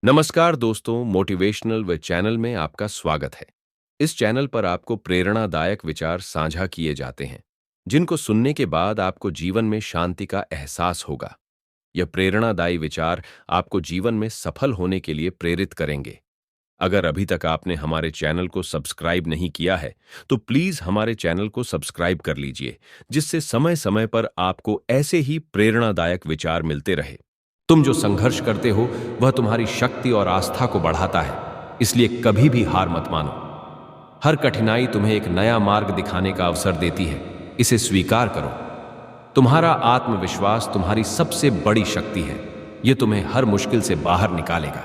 नमस्कार दोस्तों, मोटिवेशनल व चैनल में आपका स्वागत है। इस चैनल पर आपको प्रेरणादायक विचार साझा किए जाते हैं, जिनको सुनने के बाद आपको जीवन में शांति का एहसास होगा। यह प्रेरणादायी विचार आपको जीवन में सफल होने के लिए प्रेरित करेंगे। अगर अभी तक आपने हमारे चैनल को सब्सक्राइब नहीं किया है, तो प्लीज हमारे चैनल को सब्सक्राइब कर लीजिए, जिससे समय समय पर आपको ऐसे ही प्रेरणादायक विचार मिलते रहे। तुम जो संघर्ष करते हो वह तुम्हारी शक्ति और आस्था को बढ़ाता है, इसलिए कभी भी हार मत मानो। हर कठिनाई तुम्हें एक नया मार्ग दिखाने का अवसर देती है, इसे स्वीकार करो। तुम्हारा आत्मविश्वास तुम्हारी सबसे बड़ी शक्ति है, यह तुम्हें हर मुश्किल से बाहर निकालेगा।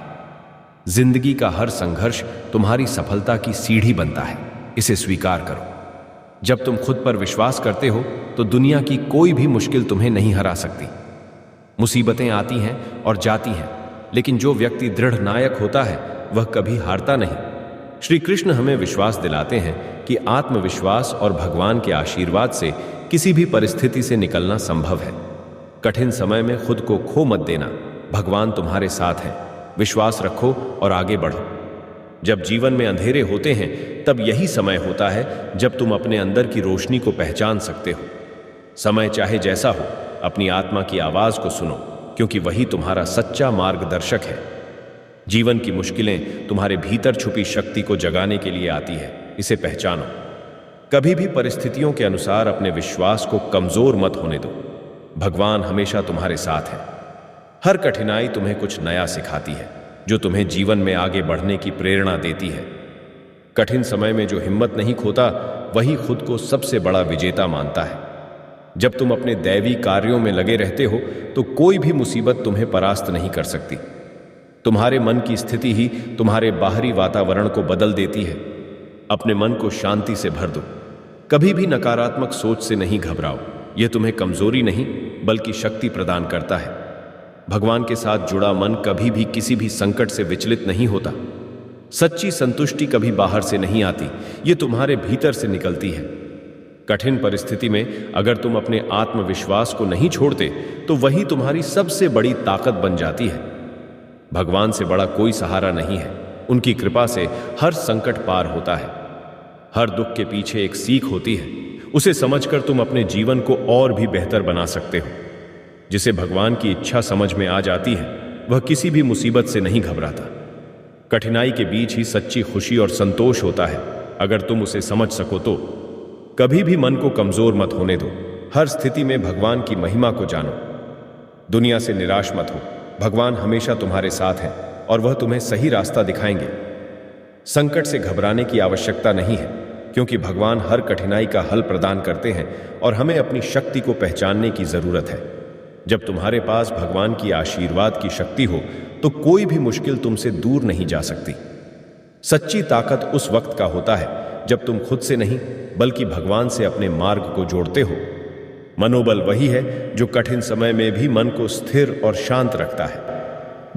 जिंदगी का हर संघर्ष तुम्हारी सफलता की सीढ़ी बनता है, इसे स्वीकार करो। जब तुम खुद पर विश्वास करते हो तो दुनिया की कोई भी मुश्किल तुम्हें नहीं हरा सकती। मुसीबतें आती हैं और जाती हैं, लेकिन जो व्यक्ति दृढ़ नायक होता है वह कभी हारता नहीं। श्री कृष्ण हमें विश्वास दिलाते हैं कि आत्मविश्वास और भगवान के आशीर्वाद से किसी भी परिस्थिति से निकलना संभव है। कठिन समय में खुद को खो मत देना, भगवान तुम्हारे साथ हैं। विश्वास रखो और आगे बढ़ो। जब जीवन में अंधेरे होते हैं, तब यही समय होता है जब तुम अपने अंदर की रोशनी को पहचान सकते हो। समय चाहे जैसा हो, अपनी आत्मा की आवाज को सुनो, क्योंकि वही तुम्हारा सच्चा मार्गदर्शक है। जीवन की मुश्किलें तुम्हारे भीतर छुपी शक्ति को जगाने के लिए आती है, इसे पहचानो। कभी भी परिस्थितियों के अनुसार अपने विश्वास को कमजोर मत होने दो। भगवान हमेशा तुम्हारे साथ है। हर कठिनाई तुम्हें कुछ नया सिखाती है, जो तुम्हें जीवन में आगे बढ़ने की प्रेरणा देती है। कठिन समय में जो हिम्मत नहीं खोता, वही खुद को सबसे बड़ा विजेता मानता है। जब तुम अपने दैवी कार्यों में लगे रहते हो, तो कोई भी मुसीबत तुम्हें परास्त नहीं कर सकती। तुम्हारे मन की स्थिति ही तुम्हारे बाहरी वातावरण को बदल देती है। अपने मन को शांति से भर दो। कभी भी नकारात्मक सोच से नहीं घबराओ, यह तुम्हें कमजोरी नहीं बल्कि शक्ति प्रदान करता है। भगवान के साथ जुड़ा मन कभी भी किसी भी संकट से विचलित नहीं होता। सच्ची संतुष्टि कभी बाहर से नहीं आती, यह तुम्हारे भीतर से निकलती है। कठिन परिस्थिति में अगर तुम अपने आत्मविश्वास को नहीं छोड़ते, तो वही तुम्हारी सबसे बड़ी ताकत बन जाती है। भगवान से बड़ा कोई सहारा नहीं है। उनकी कृपा से हर संकट पार होता है। हर दुख के पीछे एक सीख होती है, उसे समझकर तुम अपने जीवन को और भी बेहतर बना सकते हो। जिसे भगवान की इच्छा समझ में आ जाती है, वह किसी भी मुसीबत से नहीं घबराता। कठिनाई के बीच ही सच्ची खुशी और संतोष होता है, अगर तुम उसे समझ सको तो। कभी भी मन को कमजोर मत होने दो। हर स्थिति में भगवान की महिमा को जानो। दुनिया से निराश मत हो, भगवान हमेशा तुम्हारे साथ हैं और वह तुम्हें सही रास्ता दिखाएंगे। संकट से घबराने की आवश्यकता नहीं है, क्योंकि भगवान हर कठिनाई का हल प्रदान करते हैं और हमें अपनी शक्ति को पहचानने की जरूरत है। जब तुम्हारे पास भगवान की आशीर्वाद की शक्ति हो, तो कोई भी मुश्किल तुमसे दूर नहीं जा सकती। सच्ची ताकत उस वक्त का होता है जब तुम खुद से नहीं बल्कि भगवान से अपने मार्ग को जोड़ते हो। मनोबल वही है जो कठिन समय में भी मन को स्थिर और शांत रखता है।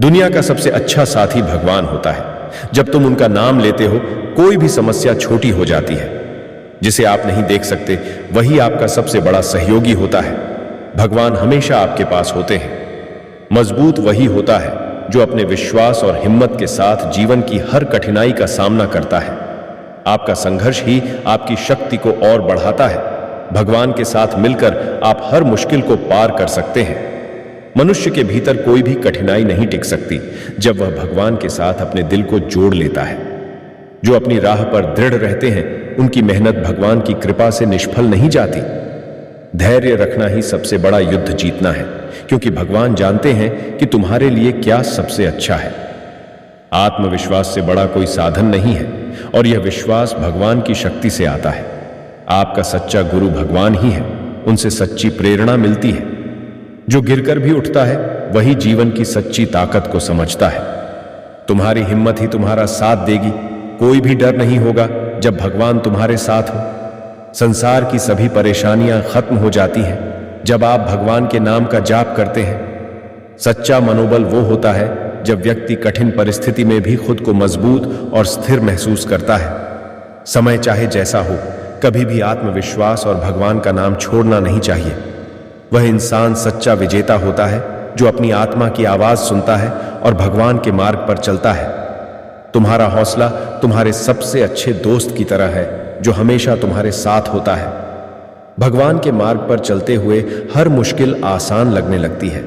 दुनिया का सबसे अच्छा साथी भगवान होता है। जब तुम उनका नाम लेते हो, कोई भी समस्या छोटी हो जाती है। जिसे आप नहीं देख सकते, वही आपका सबसे बड़ा सहयोगी होता है। भगवान हमेशा आपके पास होते हैं। मजबूत वही होता है जो अपने विश्वास और हिम्मत के साथ जीवन की हर कठिनाई का सामना करता है। आपका संघर्ष ही आपकी शक्ति को और बढ़ाता है। भगवान के साथ मिलकर आप हर मुश्किल को पार कर सकते हैं। मनुष्य के भीतर कोई भी कठिनाई नहीं टिक सकती जब वह भगवान के साथ अपने दिल को जोड़ लेता है। जो अपनी राह पर दृढ़ रहते हैं, उनकी मेहनत भगवान की कृपा से निष्फल नहीं जाती। धैर्य रखना ही सबसे बड़ा युद्ध जीतना है, क्योंकि भगवान जानते हैं कि तुम्हारे लिए क्या सबसे अच्छा है। आत्मविश्वास से बड़ा कोई साधन नहीं है, और यह विश्वास भगवान की शक्ति से आता है। आपका सच्चा गुरु भगवान ही है, उनसे सच्ची प्रेरणा मिलती है। जो गिरकर भी उठता है, वही जीवन की सच्ची ताकत को समझता है। तुम्हारी हिम्मत ही तुम्हारा साथ देगी। कोई भी डर नहीं होगा जब भगवान तुम्हारे साथ हो। संसार की सभी परेशानियां खत्म हो जाती हैं जब आप भगवान के नाम का जाप करते हैं। सच्चा मनोबल वो होता है जब व्यक्ति कठिन परिस्थिति में भी खुद को मजबूत और स्थिर महसूस करता है। समय चाहे जैसा हो, कभी भी आत्मविश्वास और भगवान का नाम छोड़ना नहीं चाहिए। वह इंसान सच्चा विजेता होता है जो अपनी आत्मा की आवाज सुनता है और भगवान के मार्ग पर चलता है। तुम्हारा हौसला तुम्हारे सबसे अच्छे दोस्त की तरह है जो हमेशा तुम्हारे साथ होता है। भगवान के मार्ग पर चलते हुए हर मुश्किल आसान लगने लगती है।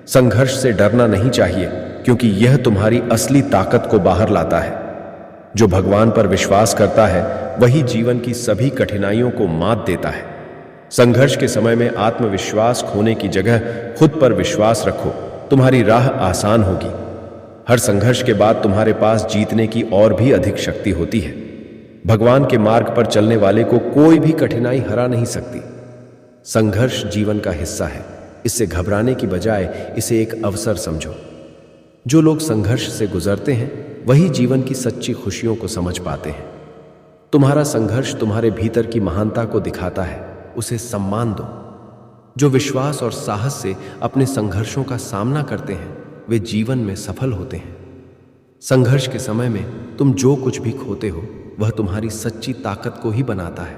संघर्ष से डरना नहीं चाहिए, क्योंकि यह तुम्हारी असली ताकत को बाहर लाता है। जो भगवान पर विश्वास करता है वही जीवन की सभी कठिनाइयों को मात देता है। संघर्ष के समय में आत्मविश्वास खोने की जगह खुद पर विश्वास रखो, तुम्हारी राह आसान होगी। हर संघर्ष के बाद तुम्हारे पास जीतने की और भी अधिक शक्ति होती है। भगवान के मार्ग पर चलने वाले को कोई भी कठिनाई हरा नहीं सकती। संघर्ष जीवन का हिस्सा है, इससे घबराने की बजाय इसे एक अवसर समझो। जो लोग संघर्ष से गुजरते हैं वही जीवन की सच्ची खुशियों को समझ पाते हैं। तुम्हारा संघर्ष तुम्हारे भीतर की महानता को दिखाता है, उसे सम्मान दो। जो विश्वास और साहस से अपने संघर्षों का सामना करते हैं वे जीवन में सफल होते हैं। संघर्ष के समय में तुम जो कुछ भी खोते हो वह तुम्हारी सच्ची ताकत को ही बनाता है।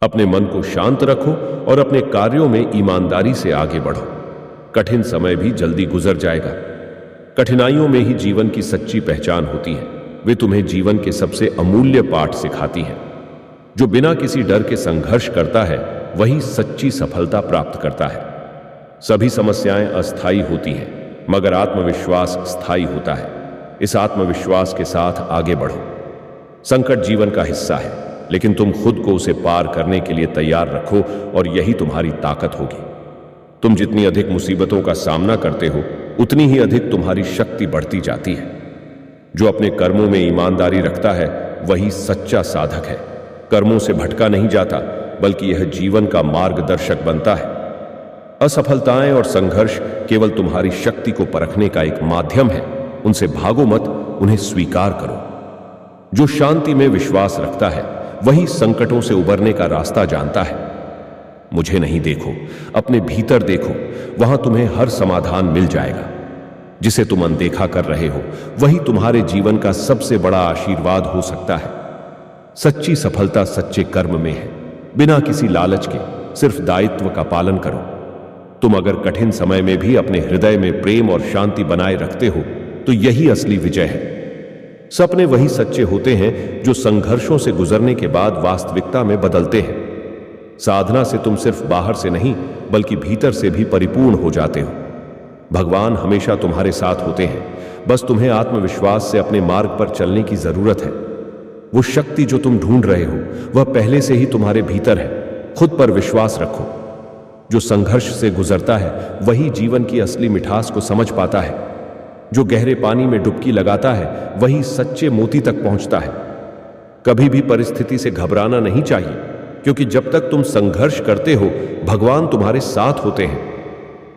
अपने मन को शांत रखो और अपने कार्यों में ईमानदारी से आगे बढ़ो। कठिन समय भी जल्दी गुजर जाएगा। कठिनाइयों में ही जीवन की सच्ची पहचान होती है। वे तुम्हें जीवन के सबसे अमूल्य पाठ सिखाती हैं। जो बिना किसी डर के संघर्ष करता है वही सच्ची सफलता प्राप्त करता है। सभी समस्याएं अस्थायी होती हैं, मगर आत्मविश्वास स्थायी होता है। इस आत्मविश्वास के साथ आगे बढ़ो। संकट जीवन का हिस्सा है, लेकिन तुम खुद को उसे पार करने के लिए तैयार रखो और यही तुम्हारी ताकत होगी। तुम जितनी अधिक मुसीबतों का सामना करते हो उतनी ही अधिक तुम्हारी शक्ति बढ़ती जाती है। जो अपने कर्मों में ईमानदारी रखता है वही सच्चा साधक है। कर्मों से भटका नहीं जाता, बल्कि यह जीवन का मार्गदर्शक बनता है। असफलताएं और संघर्ष केवल तुम्हारी शक्ति को परखने का एक माध्यम है। उनसे भागो मत, उन्हें स्वीकार करो। जो शांति में विश्वास रखता है वही संकटों से उबरने का रास्ता जानता है। मुझे नहीं देखो, अपने भीतर देखो, वहां तुम्हें हर समाधान मिल जाएगा। जिसे तुम अनदेखा कर रहे हो वही तुम्हारे जीवन का सबसे बड़ा आशीर्वाद हो सकता है। सच्ची सफलता सच्चे कर्म में है, बिना किसी लालच के। सिर्फ दायित्व का पालन करो। तुम अगर कठिन समय में भी अपने हृदय में प्रेम और शांति बनाए रखते हो तो यही असली विजय है। सपने वही सच्चे होते हैं जो संघर्षों से गुजरने के बाद वास्तविकता में बदलते हैं। साधना से तुम सिर्फ बाहर से नहीं बल्कि भीतर से भी परिपूर्ण हो जाते हो। भगवान हमेशा तुम्हारे साथ होते हैं, बस तुम्हें आत्मविश्वास से अपने मार्ग पर चलने की जरूरत है। वो शक्ति जो तुम ढूंढ रहे हो वह पहले से ही तुम्हारे भीतर है। खुद पर विश्वास रखो। जो संघर्ष से गुजरता है वही जीवन की असली मिठास को समझ पाता है। जो गहरे पानी में डुबकी लगाता है वही सच्चे मोती तक पहुंचता है। कभी भी परिस्थिति से घबराना नहीं चाहिए, क्योंकि जब तक तुम संघर्ष करते हो भगवान तुम्हारे साथ होते हैं।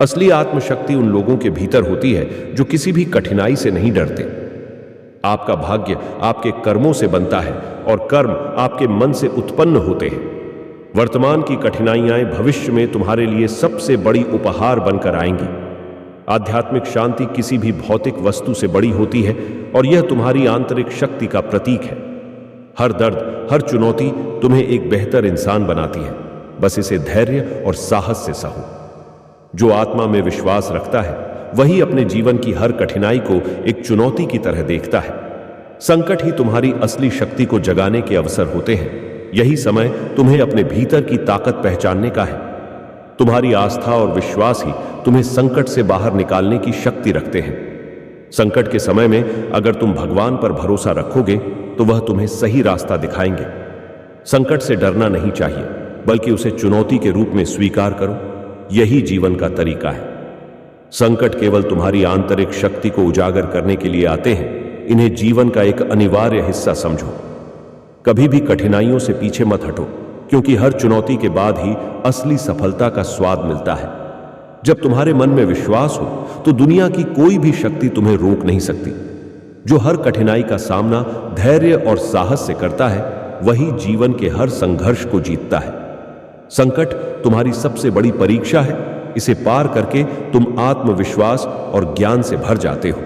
असली आत्मशक्ति उन लोगों के भीतर होती है जो किसी भी कठिनाई से नहीं डरते। आपका भाग्य आपके कर्मों से बनता है और कर्म आपके मन से उत्पन्न होते हैं। वर्तमान की कठिनाइयां भविष्य में तुम्हारे लिए सबसे बड़ी उपहार बनकर आएंगी। आध्यात्मिक शांति किसी भी भौतिक वस्तु से बड़ी होती है और यह तुम्हारी आंतरिक शक्ति का प्रतीक है। हर दर्द, हर चुनौती तुम्हें एक बेहतर इंसान बनाती है। बस इसे धैर्य और साहस से सहो। जो आत्मा में विश्वास रखता है वही अपने जीवन की हर कठिनाई को एक चुनौती की तरह देखता है। संकट ही तुम्हारी असली शक्ति को जगाने के अवसर होते हैं। यही समय तुम्हें अपने भीतर की ताकत पहचानने का है। तुम्हारी आस्था और विश्वास ही तुम्हें संकट से बाहर निकालने की शक्ति रखते हैं। संकट के समय में अगर तुम भगवान पर भरोसा रखोगे तो वह तुम्हें सही रास्ता दिखाएंगे। संकट से डरना नहीं चाहिए, बल्कि उसे चुनौती के रूप में स्वीकार करो। यही जीवन का तरीका है। संकट केवल तुम्हारी आंतरिक शक्ति को उजागर करने के लिए आते हैं। इन्हें जीवन का एक अनिवार्य हिस्सा समझो। कभी भी कठिनाइयों से पीछे मत हटो, क्योंकि हर चुनौती के बाद ही असली सफलता का स्वाद मिलता है। जब तुम्हारे मन में विश्वास हो तो दुनिया की कोई भी शक्ति तुम्हें रोक नहीं सकती। जो हर कठिनाई का सामना धैर्य और साहस से करता है वही जीवन के हर संघर्ष को जीतता है। संकट तुम्हारी सबसे बड़ी परीक्षा है। इसे पार करके तुम आत्मविश्वास और ज्ञान से भर जाते हो।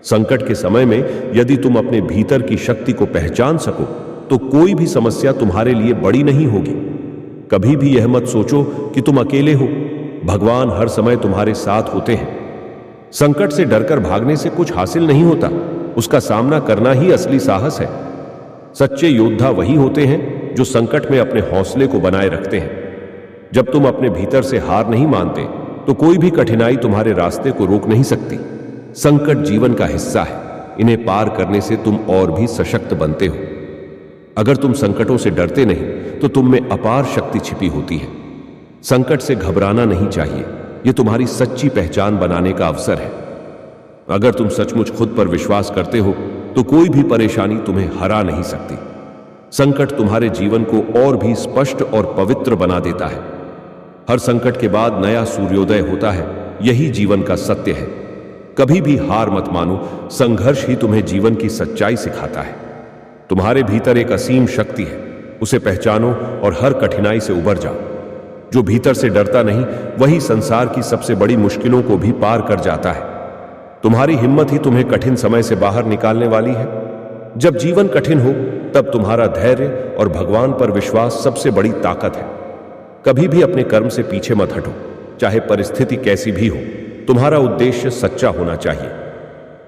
संकट के समय में यदि तुम अपने भीतर की शक्ति को पहचान सको तो कोई भी समस्या तुम्हारे लिए बड़ी नहीं होगी। कभी भी यह मत सोचो कि तुम अकेले हो। भगवान हर समय तुम्हारे साथ होते हैं। संकट से डरकर भागने से कुछ हासिल नहीं होता, उसका सामना करना ही असली साहस है। सच्चे योद्धा वही होते हैं जो संकट में अपने हौसले को बनाए रखते हैं। जब तुम अपने भीतर से हार नहीं मानते तो कोई भी कठिनाई तुम्हारे रास्ते को रोक नहीं सकती। संकट जीवन का हिस्सा है, इन्हें पार करने से तुम और भी सशक्त बनते हो। अगर तुम संकटों से डरते नहीं तो तुम में अपार शक्ति छिपी होती है। संकट से घबराना नहीं चाहिए, यह तुम्हारी सच्ची पहचान बनाने का अवसर है। अगर तुम सचमुच खुद पर विश्वास करते हो तो कोई भी परेशानी तुम्हें हरा नहीं सकती। संकट तुम्हारे जीवन को और भी स्पष्ट और पवित्र बना देता है। हर संकट के बाद नया सूर्योदय होता है, यही जीवन का सत्य है। कभी भी हार मत मानो, संघर्ष ही तुम्हें जीवन की सच्चाई सिखाता है। तुम्हारे भीतर एक असीम शक्ति है, उसे पहचानो और हर कठिनाई से उबर जाओ। जो भीतर से डरता नहीं वही संसार की सबसे बड़ी मुश्किलों को भी पार कर जाता है। तुम्हारी हिम्मत ही तुम्हें कठिन समय से बाहर निकालने वाली है। जब जीवन कठिन हो तब तुम्हारा धैर्य और भगवान पर विश्वास सबसे बड़ी ताकत है। कभी भी अपने कर्म से पीछे मत हटो, चाहे परिस्थिति कैसी भी हो। तुम्हारा उद्देश्य सच्चा होना चाहिए।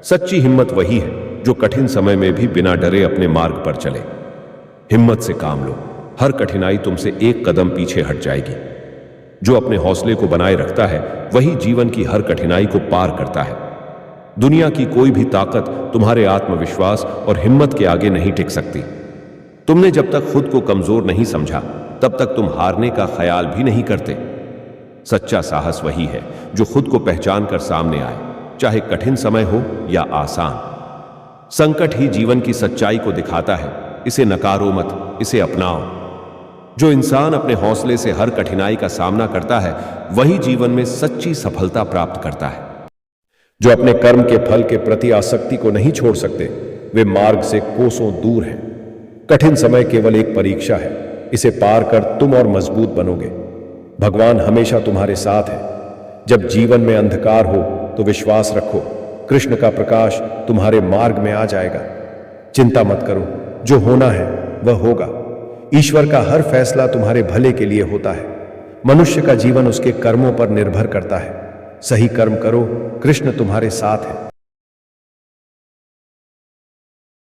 सच्ची हिम्मत वही है जो कठिन समय में भी बिना डरे अपने मार्ग पर चले। हिम्मत से काम लो, हर कठिनाई तुमसे एक कदम पीछे हट जाएगी। जो अपने हौसले को बनाए रखता है वही जीवन की हर कठिनाई को पार करता है। दुनिया की कोई भी ताकत तुम्हारे आत्मविश्वास और हिम्मत के आगे नहीं टिक सकती। तुमने जब तक खुद को कमजोर नहीं समझा तब तक तुम हारने का ख्याल भी नहीं करते। सच्चा साहस वही है जो खुद को पहचान कर सामने आए, चाहे कठिन समय हो या आसान। संकट ही जीवन की सच्चाई को दिखाता है, इसे नकारो मत, इसे अपनाओ। जो इंसान अपने हौसले से हर कठिनाई का सामना करता है वही जीवन में सच्ची सफलता प्राप्त करता है। जो अपने कर्म के फल के प्रति आसक्ति को नहीं छोड़ सकते वे मार्ग से कोसों दूर हैं। कठिन समय केवल एक परीक्षा है, इसे पार कर तुम और मजबूत बनोगे। भगवान हमेशा तुम्हारे साथ है। जब जीवन में अंधकार हो तो विश्वास रखो, कृष्ण का प्रकाश तुम्हारे मार्ग में आ जाएगा। चिंता मत करो, जो होना है वह होगा। ईश्वर का हर फैसला तुम्हारे भले के लिए होता है। मनुष्य का जीवन उसके कर्मों पर निर्भर करता है। सही कर्म करो, कृष्ण तुम्हारे साथ है।